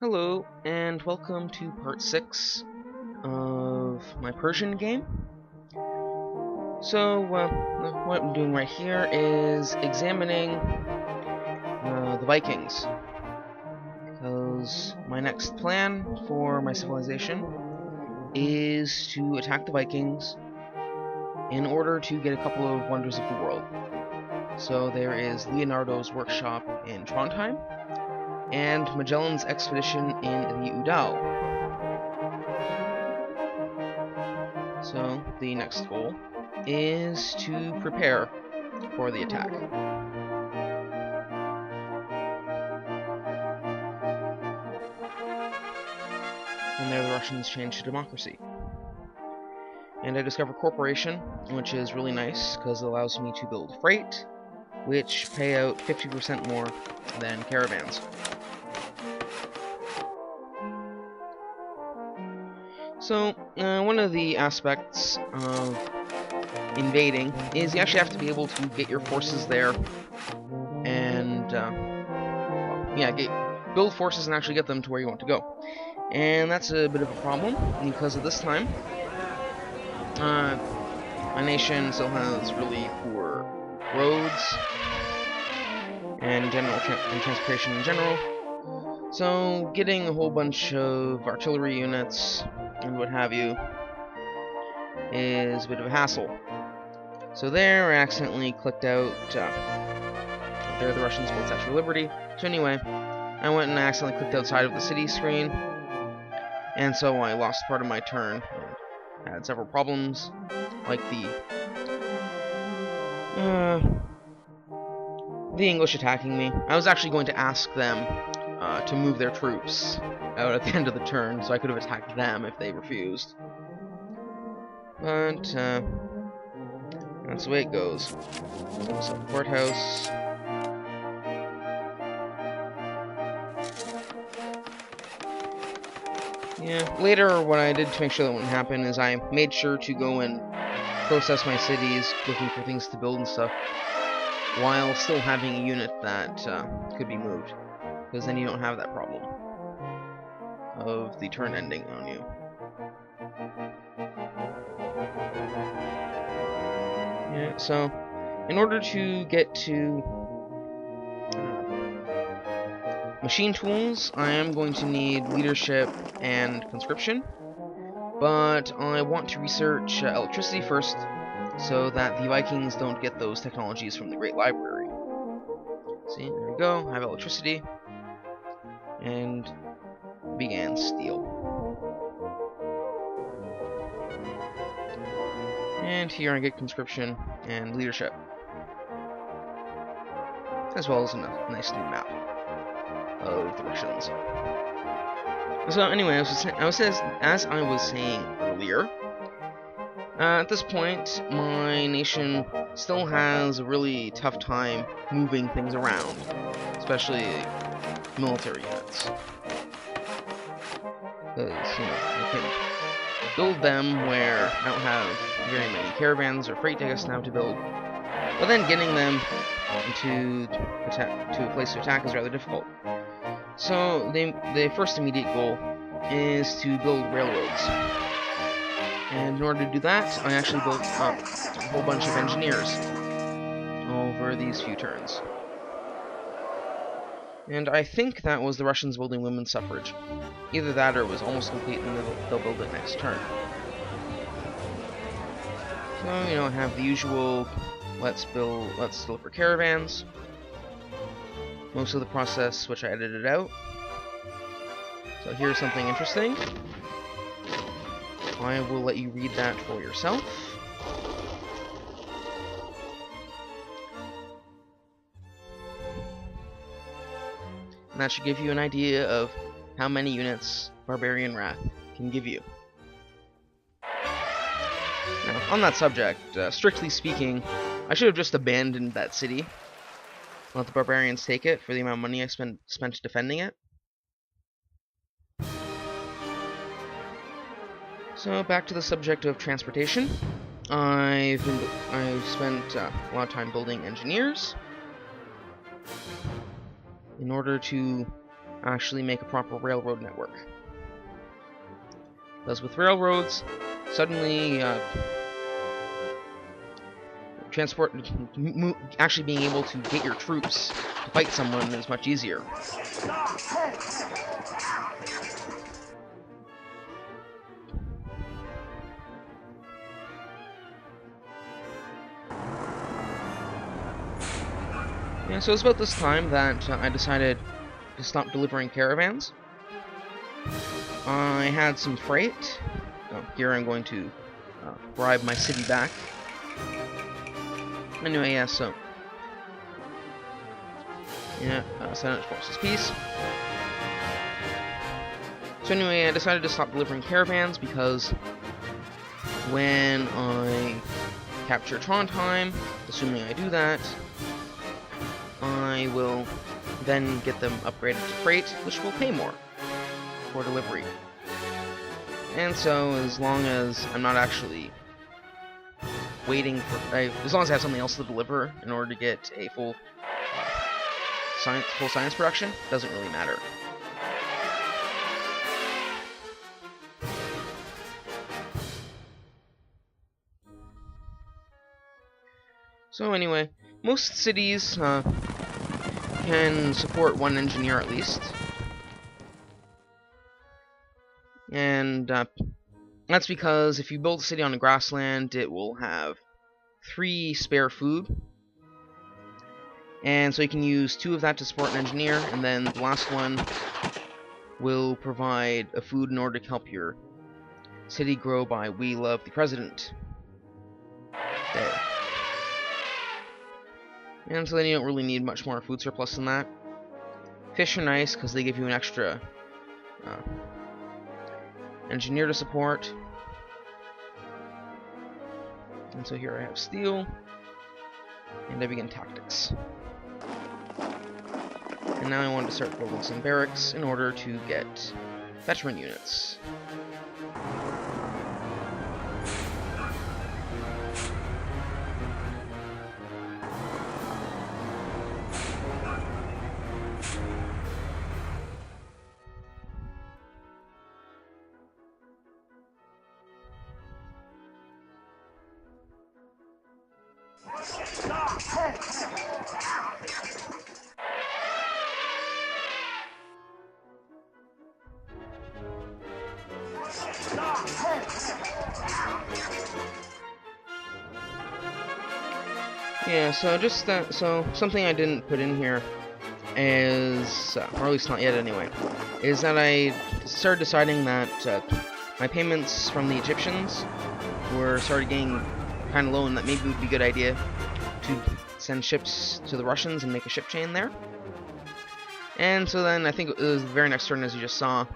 Hello, and welcome to part 6 of my Persian game. So, what I'm doing right here is examining the Vikings, because my next plan for my civilization is to attack the Vikings in order to get a couple of wonders of the world. So there is Leonardo's workshop in Trondheim, and Magellan's expedition in the Udal. So the next goal is to prepare for the attack. And there the Russians changed to democracy. And I discovered corporation, which is really nice because it allows me to build freight, which pay out 50% more than caravans. So, one of the aspects of invading is you actually have to be able to get your forces there and, build forces and actually get them to where you want to go. And that's a bit of a problem, because at this time, my nation still has really poor roads and transportation in general. So, getting a whole bunch of artillery units and what have you is a bit of a hassle. So there, I accidentally clicked out, there the Russians built Statue of Liberty. So anyway, I went and accidentally clicked outside of the city screen, and so I lost part of my turn, and had several problems, like the English attacking me. I was actually going to ask them to move their troops out at the end of the turn, so I could have attacked them if they refused. But, that's the way it goes. So, the courthouse. Yeah, later what I did to make sure that wouldn't happen is I made sure to go and process my cities, looking for things to build and stuff, while still having a unit that could be moved. Because then you don't have that problem of the turn ending on you. Yeah, so in order to get to machine tools, I am going to need leadership and conscription, but I want to research electricity first, so that the Vikings don't get those technologies from the Great Library. See, there we go, I have electricity, and began steel. And here I get conscription and leadership, as well as a nice new map of the Russians. So anyway, as I was saying earlier, at this point, my nation still has a really tough time moving things around, especially military units. Because, you can build them where I don't have very many caravans or freight tickets now to build, but then getting them to a place to attack is rather difficult. So the first immediate goal is to build railroads. And in order to do that, I actually built up a whole bunch of engineers over these few turns. And I think that was the Russians building women's suffrage. Either that or it was almost complete and they'll build it next turn. So, I have the usual, let's deliver caravans. Most of the process, which I edited out. So here's something interesting. I will let you read that for yourself. And that should give you an idea of how many units Barbarian Wrath can give you. Now, on that subject, strictly speaking, I should have just abandoned that city. Let the barbarians take it for the amount of money I spent defending it. So back to the subject of transportation. I've spent a lot of time building engineers in order to actually make a proper railroad network. Because with railroads, suddenly actually being able to get your troops to fight someone is much easier. Yeah, so it's about this time that I decided to stop delivering caravans. I had some freight. Here I'm going to bribe my city back. Anyway, yeah, so... yeah, Senate forces peace. So anyway, I decided to stop delivering caravans because when I capture Trondheim, assuming I do that, I will then get them upgraded to freight, which will pay more for delivery. And so, as long as I'm not actually waiting for... as long as I have something else to deliver in order to get a full science production, doesn't really matter. So anyway, most cities can support one engineer at least. And that's because if you build a city on a grassland, it will have 3 spare food. And so you can use 2 of that to support an engineer, and then the last one will provide a food in order to help your city grow by We Love the President. There. And so then you don't really need much more food surplus than that. Fish are nice because they give you an extra engineer to support. And so here I have steel, and I begin tactics. And now I want to start building some barracks in order to get veteran units. Yeah, so just so something I didn't put in here is, or at least not yet anyway, is that I started deciding that my payments from the Egyptians started getting kind of low, and that maybe it would be a good idea to send ships to the Russians and make a ship chain there. And so then I think it was the very next turn, as you just saw,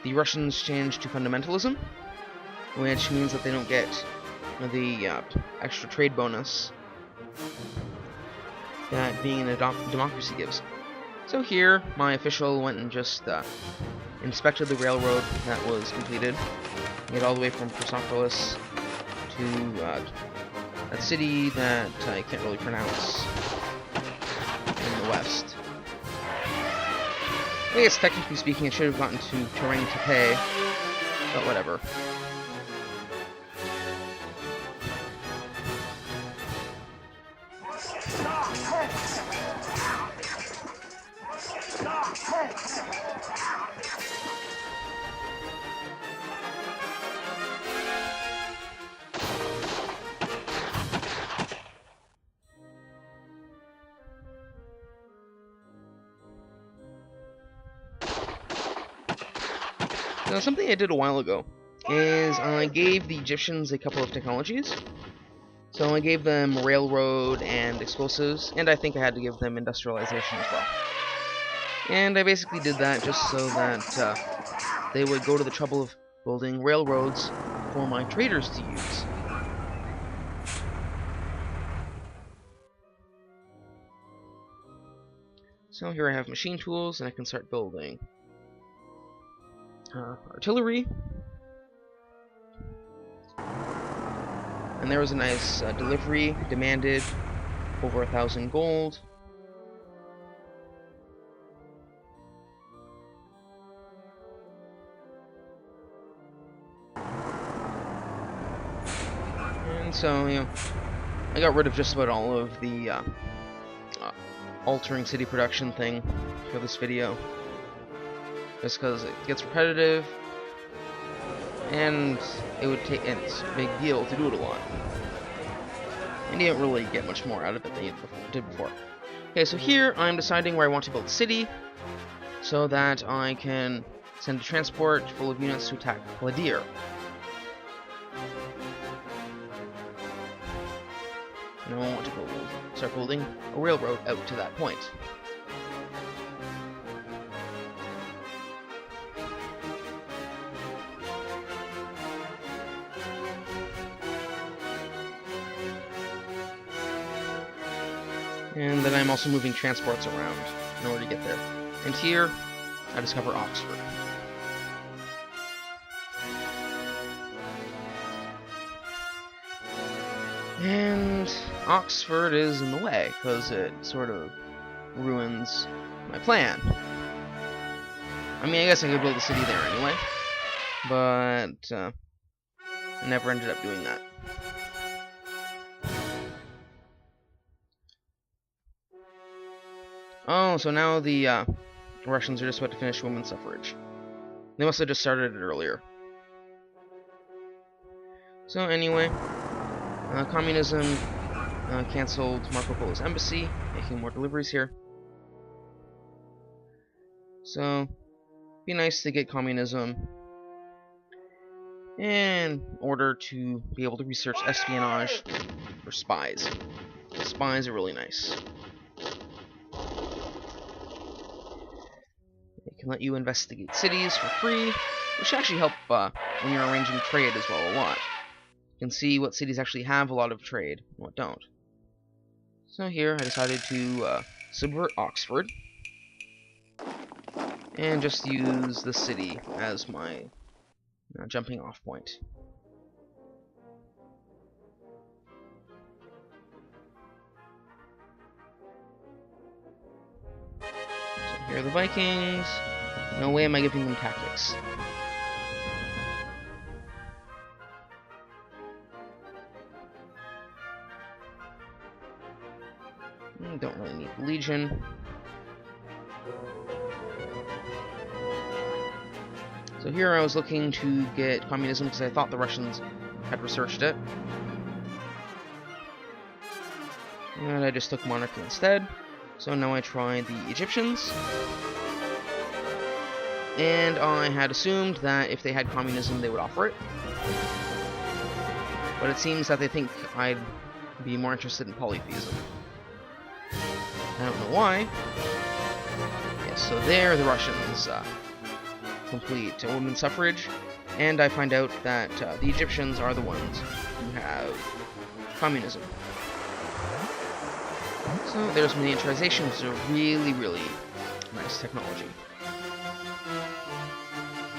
the Russians changed to fundamentalism, which means that they don't get the extra trade bonus that being in a democracy gives. So here, my official went and just inspected the railroad that was completed. Get all the way from Persepolis to a city that I can't really pronounce in the west. I guess technically speaking, I should have gotten to Terrain to pay, but whatever. Now, something I did a while ago is I gave the Egyptians a couple of technologies. So I gave them railroad and explosives, and I think I had to give them industrialization as well. And I basically did that just so that they would go to the trouble of building railroads for my traders to use. So here I have machine tools, and I can start building artillery. And there was a nice delivery, demanded over 1,000 gold. And so, you know, I got rid of just about all of the altering city production thing for this video, just because it gets repetitive, and it's a big deal to do it a lot. And you don't really get much more out of it than you did before. Okay, so here I'm deciding where I want to build a city, so that I can send a transport full of units to attack Ladir. And I want to start building a railroad out to that point. And then I'm also moving transports around in order to get there. And here, I discover Oxford. And Oxford is in the way, because it sort of ruins my plan. I mean, I guess I could build a city there anyway, but I never ended up doing that. Oh, so now the Russians are just about to finish women's suffrage. They must have just started it earlier. So anyway, communism cancelled Marco Polo's embassy, making more deliveries here. So, be nice to get communism in order to be able to research espionage for spies. Spies are really nice. They can let you investigate cities for free, which actually help when you're arranging trade as well a lot. You can see what cities actually have a lot of trade and what don't. So here I decided to subvert Oxford and just use the city as my jumping off point. So here are the Vikings. No way am I giving them tactics. Don't really need the Legion. So here I was looking to get communism because I thought the Russians had researched it. And I just took monarchy instead. So now I tried the Egyptians. And I had assumed that if they had communism they would offer it. But it seems that they think I'd be more interested in polytheism. I don't know why. Yes, so there the Russians complete women's suffrage, and I find out that the Egyptians are the ones who have communism. So there's miniaturization, which is a really, really nice technology.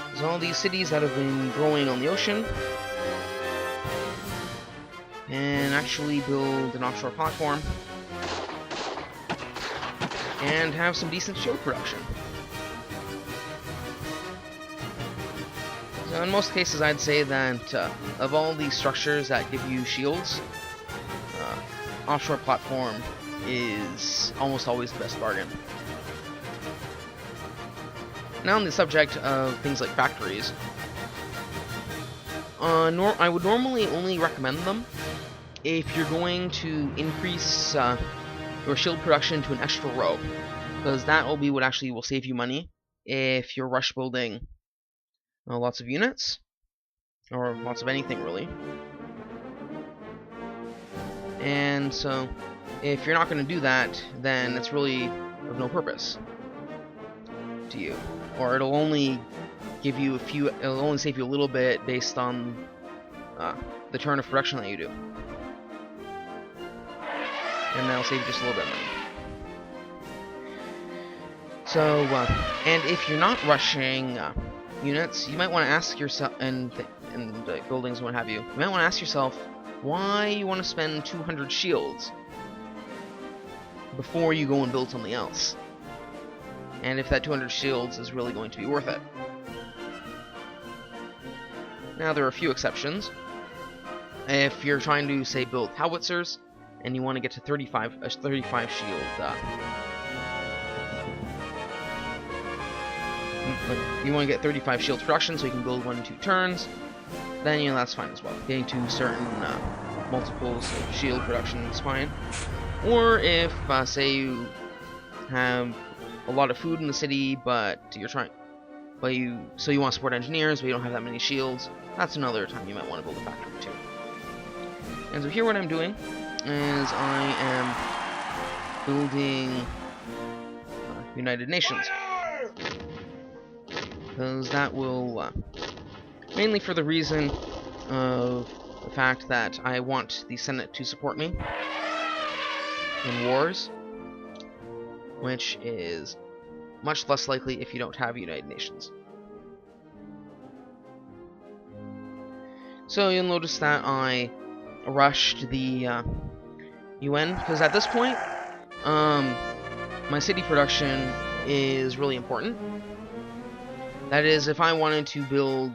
There's all these cities that have been growing on the ocean, and actually build an offshore platform, and have some decent shield production. So in most cases I'd say that of all these structures that give you shields, offshore platform is almost always the best bargain. Now on the subject of things like factories, I would normally only recommend them if you're going to increase your shield production to an extra row, because that will be what actually will save you money if you're rush building lots of units, or lots of anything really. And so if you're not going to do that, then it's really of no purpose to you, or it'll only give you it'll only save you a little bit based on the turn of production that you do. And that'll save you just a little bit of money. So, and if you're not rushing units, you might want to ask yourself, and buildings and what have you, you might want to ask yourself why you want to spend 200 shields before you go and build something else. And if that 200 shields is really going to be worth it. Now, there are a few exceptions. if you're trying to, say, build howitzers, and you want to get to 35 shield, you want to get 35 shield production so you can build 1 and 2 turns, then, you know, that's fine as well. Getting to certain multiples of shield production is fine. Or if, say, you have a lot of food in the city, but you want to support engineers, but you don't have that many shields, that's another time you might want to build a factory too. And so here what I'm doing is I am building United Nations, because that will mainly for the reason of the fact that I want the Senate to support me in wars, which is much less likely if you don't have United Nations. So you'll notice that I rushed the UN, because at this point, my city production is really important. That is, if I wanted to build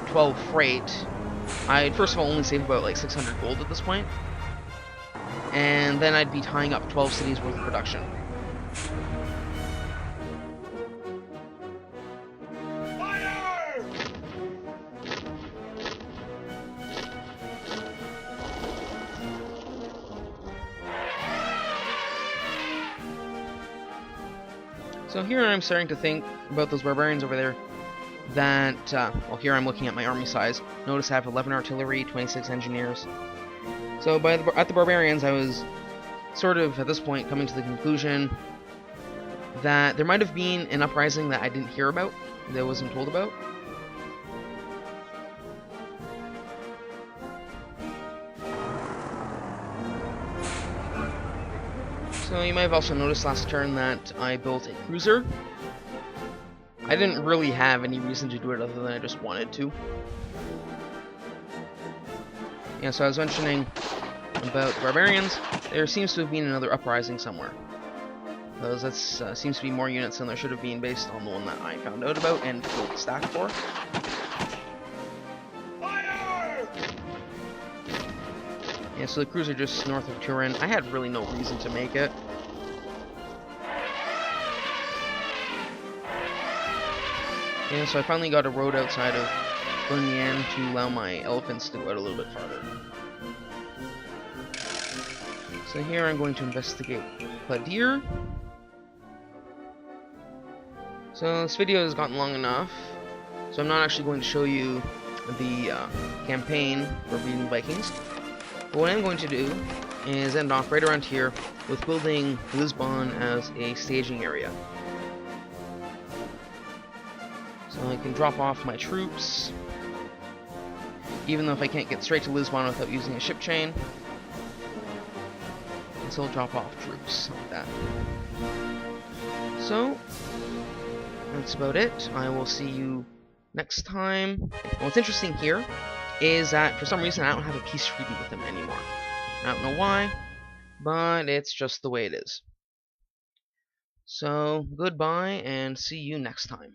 12 freight, I'd first of all only save about like 600 gold at this point, and then I'd be tying up 12 cities worth of production. So here I'm starting to think about those barbarians over there that, well, here I'm looking at my army size. Notice I have 11 artillery, 26 engineers. So at the barbarians, I was sort of, at this point, coming to the conclusion that there might have been an uprising that I didn't hear about, that I wasn't told about. So you might have also noticed last turn that I built a cruiser. I didn't really have any reason to do it other than I just wanted to. Yeah, so I was mentioning about the barbarians. There seems to have been another uprising somewhere. Because that seems to be more units than there should have been based on the one that I found out about and built the stack for. Yeah, so the cruiser just north of Turin. I had really no reason to make it. Yeah, so I finally got a road outside of Poloniase to allow my elephants to go out a little bit farther. So here I'm going to investigate Pladir. So this video has gotten long enough, so I'm not actually going to show you the campaign for beating Vikings. But what I'm going to do is end off right around here with building Lisbon as a staging area. So I can drop off my troops, even though if I can't get straight to Lisbon without using a ship chain, I can still drop off troops like that. So that's about it. I will see you next time. And what's interesting here is that for some reason I don't have a peace treaty with them anymore. I don't know why, but it's just the way it is. So goodbye and see you next time.